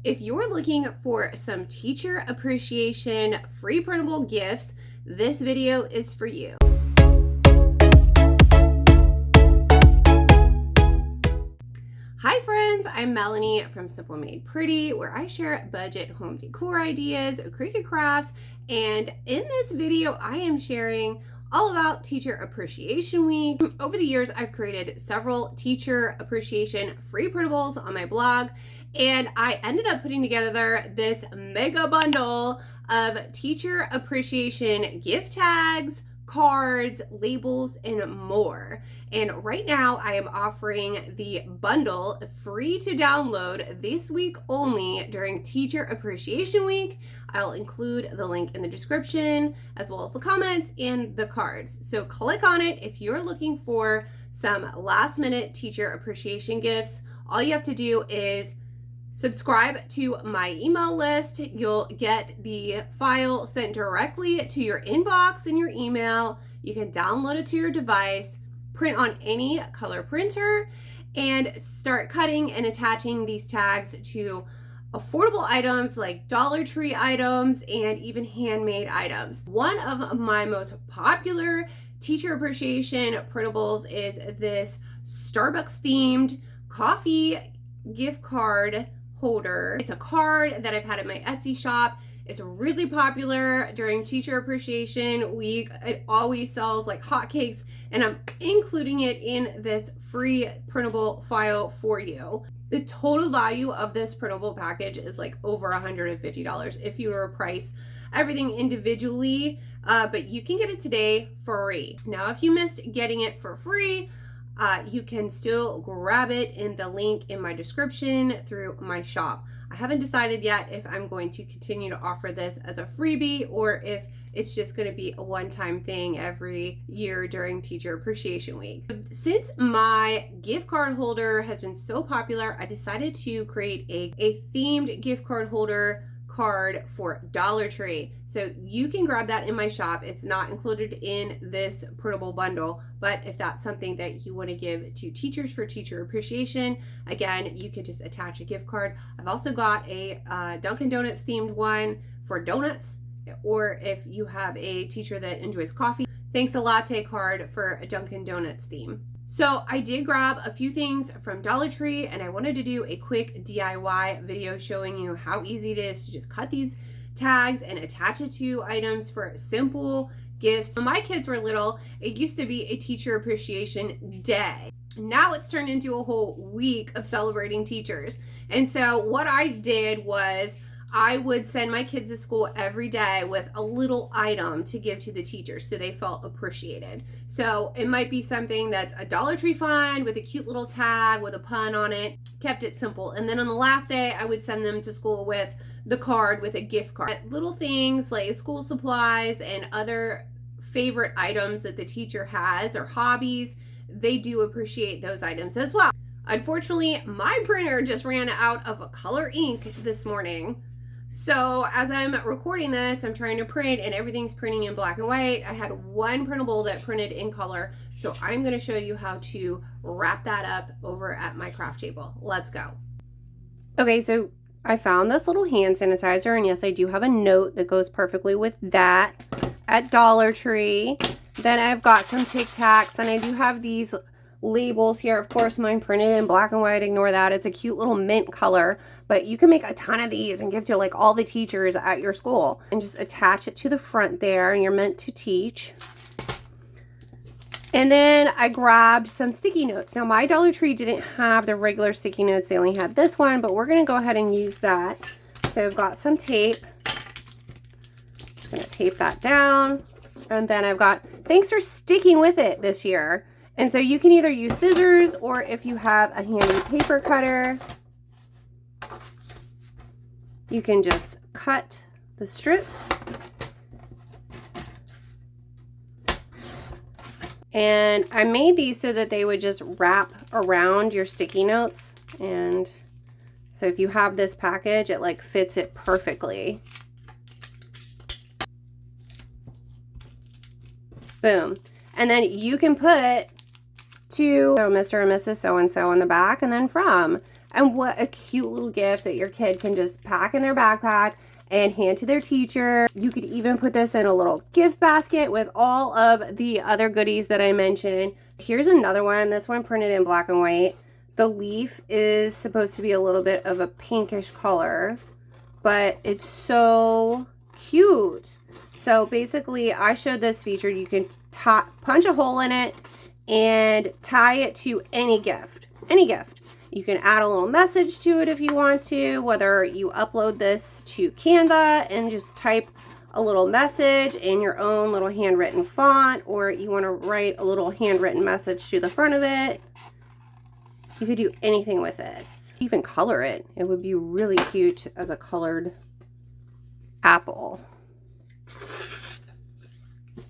If you're looking for some teacher appreciation free printable gifts, this video is for you. Hi friends, I'm Melanie from Simple Made Pretty, where I share budget home decor ideas, Cricut crafts, and in this video I am sharing all about Teacher Appreciation Week. Over the years, I've created several teacher appreciation free printables on my blog, and I ended up putting together this mega bundle of teacher appreciation gift tags, cards, labels, and more. And right now I am offering the bundle free to download this week only during Teacher Appreciation Week. I'll include the link in the description as well as the comments and the cards. So click on it if you're looking for some last minute teacher appreciation gifts. All you have to do is subscribe to my email list. You'll get the file sent directly to your inbox in your email. You can download it to your device, print on any color printer, and start cutting and attaching these tags to affordable items like Dollar Tree items and even handmade items. One of my most popular teacher appreciation printables is this Starbucks themed coffee gift card holder. It's a card that I've had at my Etsy shop. It's really popular during Teacher Appreciation Week. It always sells like hotcakes, and I'm including it in this free printable file for you. The total value of this printable package is like over $150 if you were to price everything individually, but you can get it today for free. Now, if you missed getting it for free, you can still grab it in the link in my description through my shop. I haven't decided yet if I'm going to continue to offer this as a freebie or if it's just going to be a one-time thing every year during Teacher Appreciation Week. Since my gift card holder has been so popular, I decided to create a themed gift card holder card for Dollar Tree. So you can grab that in my shop. It's not included in this printable bundle, but if that's something that you want to give to teachers for teacher appreciation, again, you can just attach a gift card. I've also got a Dunkin Donuts themed one for donuts, or if you have a teacher that enjoys coffee, thanks a latte card for a Dunkin Donuts theme. So I did grab a few things from Dollar Tree, and I wanted to do a quick DIY video showing you how easy it is to just cut these tags and attach it to items for simple gifts. When my kids were little, it used to be a Teacher Appreciation Day. Now it's turned into a whole week of celebrating teachers. And so what I did was I would send my kids to school every day with a little item to give to the teachers so they felt appreciated. So it might be something that's a Dollar Tree find with a cute little tag with a pun on it. Kept it simple. And then on the last day, I would send them to school with the card with a gift card. Little things like school supplies and other favorite items that the teacher has or hobbies, they do appreciate those items as well. Unfortunately, my printer just ran out of color ink this morning. So as I'm recording this, I'm trying to print and everything's printing in black and white. I had one printable that printed in color. So I'm going to show you how to wrap that up over at my craft table. Let's go. Okay, so I found this little hand sanitizer, and yes, I do have a note that goes perfectly with that at Dollar Tree. Then I've got some Tic Tacs, and I do have these labels here. Of course, mine printed in black and white. Ignore that. It's a cute little mint color, but you can make a ton of these and give to like all the teachers at your school and just attach it to the front there, and you're meant to teach. And then I grabbed some sticky notes. Now my Dollar Tree didn't have the regular sticky notes. They only had this one, but we're going to go ahead and use that. So I've got some tape. Just going to tape that down. And then I've got, thanks for sticking with it this year. And so you can either use scissors, or if you have a handy paper cutter, you can just cut the strips. And I made these so that they would just wrap around your sticky notes. And so if you have this package, it like fits it perfectly. Boom. And then you can put to Mr. and Mrs. So-and-so on the back, and then from. And what a cute little gift that your kid can just pack in their backpack and hand to their teacher. You could even put this in a little gift basket with all of the other goodies that I mentioned. Here's another one. This one printed in black and white. The leaf is supposed to be a little bit of a pinkish color, but it's so cute. So basically, I showed this feature. You can punch a hole in it and tie it to any gift. Any gift. You can add a little message to it if you want to, whether you upload this to Canva and just type a little message in your own little handwritten font, or you want to write a little handwritten message to the front of it. You could do anything with this. Even color it. It would be really cute as a colored apple.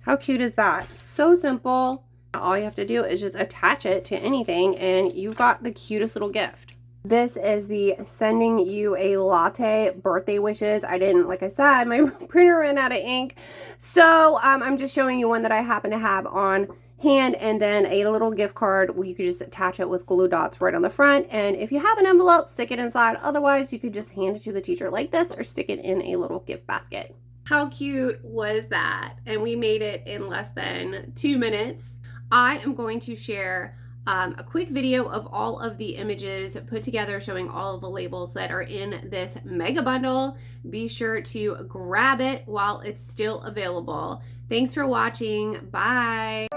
How cute is that? So simple. All you have to do is just attach it to anything and you've got the cutest little gift. This is the sending you a latte birthday wishes. I didn't, like I said, my printer ran out of ink. So I'm just showing you one that I happen to have on hand, and then a little gift card where you could just attach it with glue dots right on the front. And if you have an envelope, stick it inside. Otherwise, you could just hand it to the teacher like this or stick it in a little gift basket. How cute was that? And we made it in less than 2 minutes. I am going to share a quick video of all of the images put together showing all of the labels that are in this mega bundle. Be sure to grab it while it's still available. Thanks for watching. Bye.